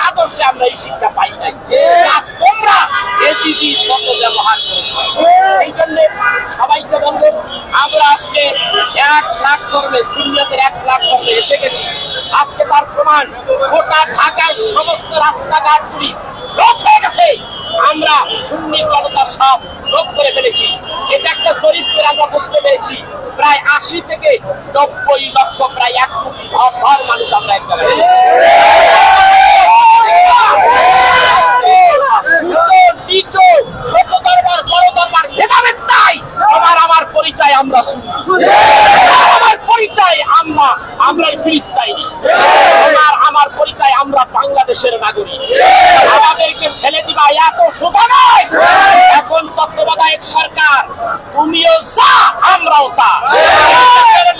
আদর্শে আমরা এই শিক্ষা পাই নাই। তোমরা এজিবি মতো ব্যবহার করছো। এই জন্য সবাইকে বলবো, আমরা আজকে 1 লাখ কর্মে সুন্নিয়তের 1 লাখ কর্মে এসে গেছি। আজকে তার প্রমাণ গোটা ঢাকার সমস্ত রাস্তাঘাটগুলি রোধ হয়ে গেছে। আমরা সুন্নি জনতা সব রোধ করে ফেলেছি। এটা একটা চরিত্রে আমরা বুঝতে পেরেছি। প্রায় 80 থেকে 90 লক্ষ, প্রায় 1 কোটি ঘর মানুষ আমরা একটা ছোট দরবার বড় দরবার ভেদাভেদ নাই। আমার পরিচয় আমরা শুনি, আমার পরিচয় আমরাই ফিলিস্তিনি, আমার পরিচয় আমরা বাংলাদেশের নাগরিক। আমাদেরকে ফেলে দিবা এত সোজা নয়। এখন তত্ত্বাবধায়ক সরকার, তুমিও যা আমরাও তা,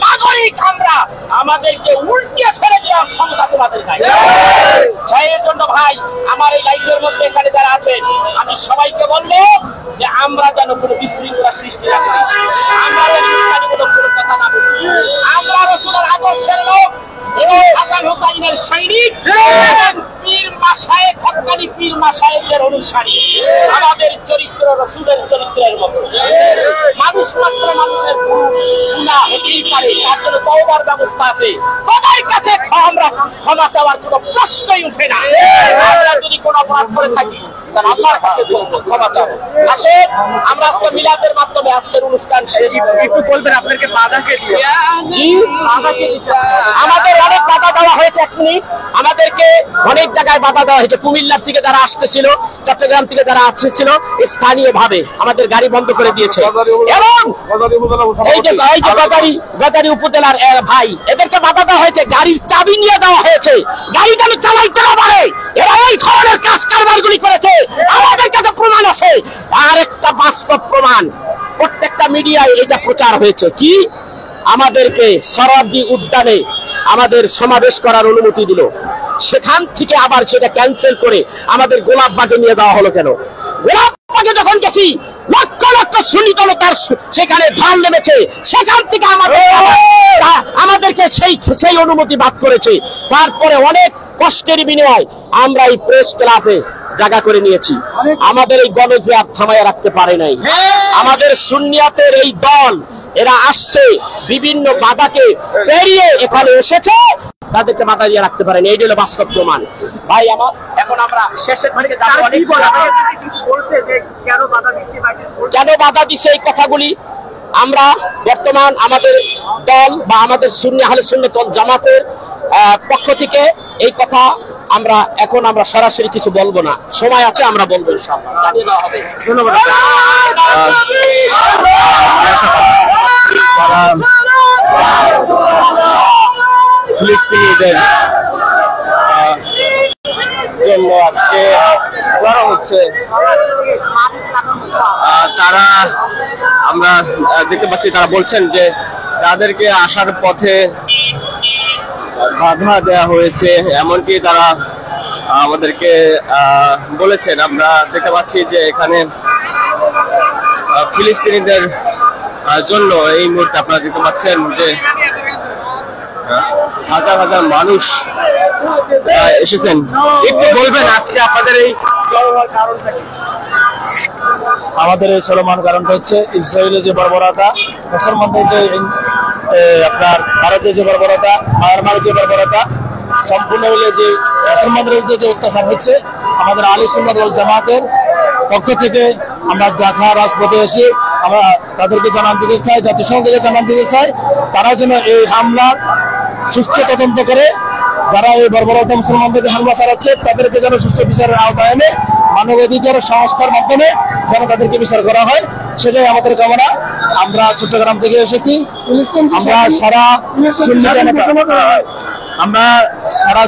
নাগরিক আমরা, আমাদেরকে উল্টিয়ে ফেলে দেওয়ার ক্ষমতা তোমাদের নাই। সেই জন্য ভাই, আমার এই লাইফের মধ্যে এখানে যারা আছেন, আমি সবাইকে বলবো যে আমরা যেন কোনো বিশৃঙ্খলা সৃষ্টি না করি, আমরা যেন ইসলামীমূলক কোনো কথা না বলি। আমরা রাসূলের আদর্শের লোক এবং হাসান হুসাইনের সৈনিক এবং পীর মাশায়েখ, হক্কানি পীর মাশায়েখদের অনুসারী। আমাদের চরিত্র রাসূলের চরিত্রের মতো। মানুষ মাত্র মানুষের গুনাহ হতেই পারে, তার জন্য তওবার ব্যবস্থা আছে। তাদের কাছে আমরা ক্ষমা চাওয়ার কোনো প্রশ্নই উঠে না। আমরা যদি কোনো অপরাধ করে থাকি, তাহলে আল্লাহর কাছে ক্ষমা চাবো। আসেন, আমরা আজকে মিলাদের মাধ্যমে আজকের অনুষ্ঠান শেষ। একটু বলবেন আপনাকে বাধা কে দিয়েছে? আমাদের অনেক বাধা দেওয়া হয়েছে। এক মিনিট, আমাদেরকে অনেক জায়গায় বাধা দেওয়া হয়েছে। কুমিল্লার থেকে যারা আসতেছিল, চট্টগ্রাম থেকে যারা আসছিল, স্থানীয় ভাবে আমাদের গাড়ি বন্ধ করে দিয়েছে। এবং এই যে গজারি উপজেলার ভাই, এদেরকে বাধা দেওয়া হয়েছে, গাড়ির চাবি নিয়ে দেওয়া হয়েছে, গাড়ি যেন চালাইতে না পারে। এরা এই ধরনের কাজ কারবারগুলি করেছে। আমাদের কাছে প্রমাণ আছে। আর একটা বাস্তব প্রমাণ, প্রত্যেকটা মিডিয়ায় এটা প্রচার হয়েছে। কি, আমাদেরকে সরাবদি উদ্যানে আমাদের সমাবেশ করার অনুমতি দিল, সেখান থেকে আবার সেটা ক্যান্সেল করে আমাদের গোলাপবাগে নিয়ে দেওয়া হলো। কেন? গোলাপবাগে যখন গেছি, লক্ষ লক্ষ সুন্নি জনতার সেখানে ঢল নেমেছে, সেখান থেকে আমাদেরকে সেই অনুমতি বাদ করেছে। তারপরে অনেক কষ্টের বিনিময় আমরা এই প্রেস ক্লাবে জায়গা করে নিয়েছি। আমাদের এই গণজিয়ার থামায় রাখতে পারে নাই। আমাদের সুন্নিয়াতের এই দল, এরা আসছে বিভিন্ন বাধাকে পেরিয়ে এখানে এসেছে, তাদেরকে বাধা দিয়ে রাখতে পারেনি। এই হলো বাস্তব প্রমাণ। ভাই আমার, এখন আমরা শেষের দিকে যাবো। কেন বাধা দিচ্ছে এই কথাগুলি আমরা বর্তমান আমাদের দল বা আমাদের সুন্নি আহলে সুন্নাত ওয়াল জামাতের পক্ষ থেকে এই কথা এখন আমরা সরাসরি কিছু বলবো না। সময় আছে, আমরা বলবো ইনশাআল্লাহ, জানিয়ে দেওয়া হবে। ধন্যবাদ। ফিলিস্তিনিদের জন্য আজকে করা হচ্ছে, তারা আমরা দেখতে পাচ্ছি তারা বলছেন যে তাদেরকে আসার পথে বাধা দেওয়া হয়েছে, এমনকি তারা আমাদেরকে বলেছেন। আমরা দেখতে পাচ্ছি যে এখানে ফিলিস্তিনিদের জন্য এই মুহূর্তে আপনারা দেখতে পাচ্ছেন যে হাজার হাজার মানুষ এসেছেন। একটু বলবেন আজকে আপনাদের এই চলমান কারণটা কি? আমাদের এই চলমান কারণটা হচ্ছে ইসরায়েলের যে বর্বরতা, মুসলমানদের যে আপনার ভারতের যে বর্বরতা, মায়ানমারের যে বর্বরতা, সম্পূর্ণ মিলে যে মুসলমানদের বিরুদ্ধে যে অত্যাচার হচ্ছে, আমাদের আহলে সুন্নাত ওয়াল জামাতের পক্ষ থেকে আমরা ঢাকা রাজপথে এসে আমরা তাদেরকে জানান দিতে চাই, জাতিসংঘকে জানান দিতে চাই, তারা যেন এই হামলার সুষ্ঠু তদন্ত করে, যারা এই বর্বরতা মুসলমানদেরকে হামলা চালাচ্ছে তাদেরকে যেন সুষ্ঠু বিচারের আওতায় এনে মানবাধিকার সংস্থার মাধ্যমে যেন তাদেরকে বিচার করা হয়, সেটাই আমাদের কামনা। আমরা চট্টগ্রাম থেকে এসেছি। আমরা সারা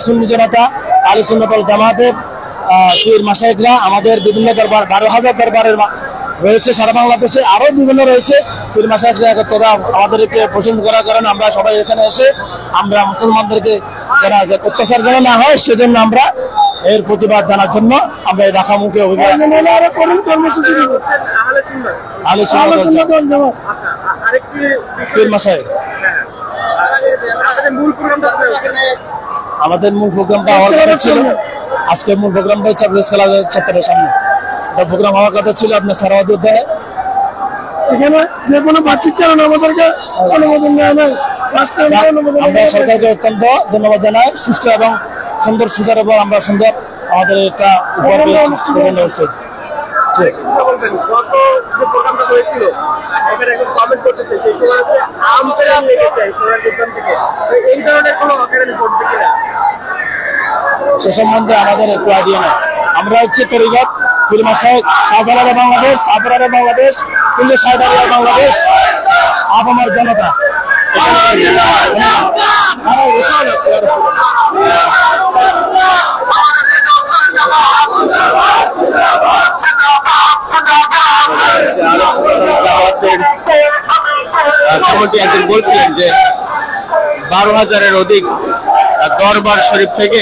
সুন্নি জনতা আহলে সুন্নাত ওয়াল জামাতের পীর মাশায়েখরা, আমাদের বিভিন্ন দরবার 12,000 দরবারের রয়েছে সারা বাংলাদেশে, আরো বিভিন্ন রয়েছে পীর মাশায়েখরা একত্ররা আমাদেরকে পছন্দ করার কারণে আমরা সবাই এখানে এসে আমরা মুসলমানদেরকে যারা যে অত্যাচার যেন না হয় সেজন্য আমরা এর প্রতিবাদ জানার জন্য আমরা এই ঢাকামুখী অভিযান কর্মসূচি দিব। আহলে সুন্নাত ওয়াল জামাত পীর মাশায়েখ আমাদের মূল প্রোগ্রামটা হওয়ার কথা ছিল। আজকে মূল প্রোগ্রামটা হচ্ছে প্রেস খেলা চত্বরের সামনে। এটা প্রোগ্রাম হওয়ার কথা ছিল আপনার সারাওয়াতি উদ্যানে। এখানে যে কোনো বাচ্চিক কারণে আমাদেরকে অনুমোদন নেওয়া নাই। আমরা সরকারকে অত্যন্ত ধন্যবাদ জানাই। সুস্থ এবং সুন্দর সুচারু এবং আমরা সুন্দর আমাদের একটা অনুষ্ঠিত হয়েছে। গত যে প্রোগ্রামটা হয়েছিল এখানে এখন কমেন্ট করতেছে সেই সময় হচ্ছে আমফেরান লেগেছে সোনার উদ্যান থেকে, এই ধরনের কোনো অকারণে ঘটবে কিনা সে সম্বন্ধে আমাদের একটু আইডিয়া নেই। আমরা হচ্ছে তরিগত পীরমা সাহেব শাহজালালের বাংলাদেশ, সাপরারের বাংলাদেশ, কিন্তু সাইদারিয়ার বাংলাদেশ, আপামার জনতা। একজন বলছিলেন যে 12,000-এর অধিক দরবার শরীফ থেকে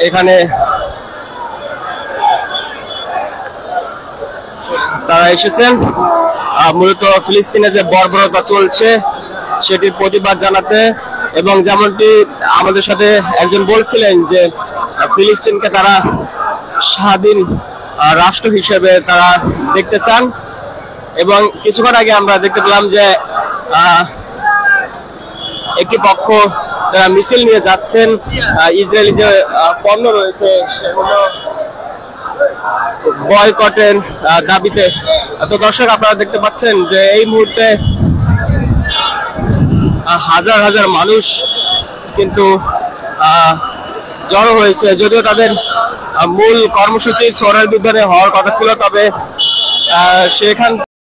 এখানে তারা এসেছেন মূলত ফিলিস্তিনে যে বর্বরতা চলছে সেটির প্রতিবাদ জানাতে, এবং যেমনটি আমাদের সাথে একজন বলছিলেন যে ফিলিস্তিনকে তারা স্বাধীন রাষ্ট্র হিসেবে তারা দেখতে চান। এবং কিছুক্ষণ আগে আমরা দেখতে পেলাম যে একটি পক্ষ তারা মিছিল নিয়ে যাচ্ছেন ইসরায়েলি যে পণ্য রয়েছে সেগুলো বয়কটের দাবিতে। তো দর্শক আপনারা দেখতে পাচ্ছেন যে এই মুহূর্তে হাজার হাজার মানুষ কিন্তু জড়ো হয়েছে, যদিও তাদের মূল কর্মসূচি সোহরাওয়ার্দী উদ্যানে হওয়ার কথা ছিল, তবে সেখান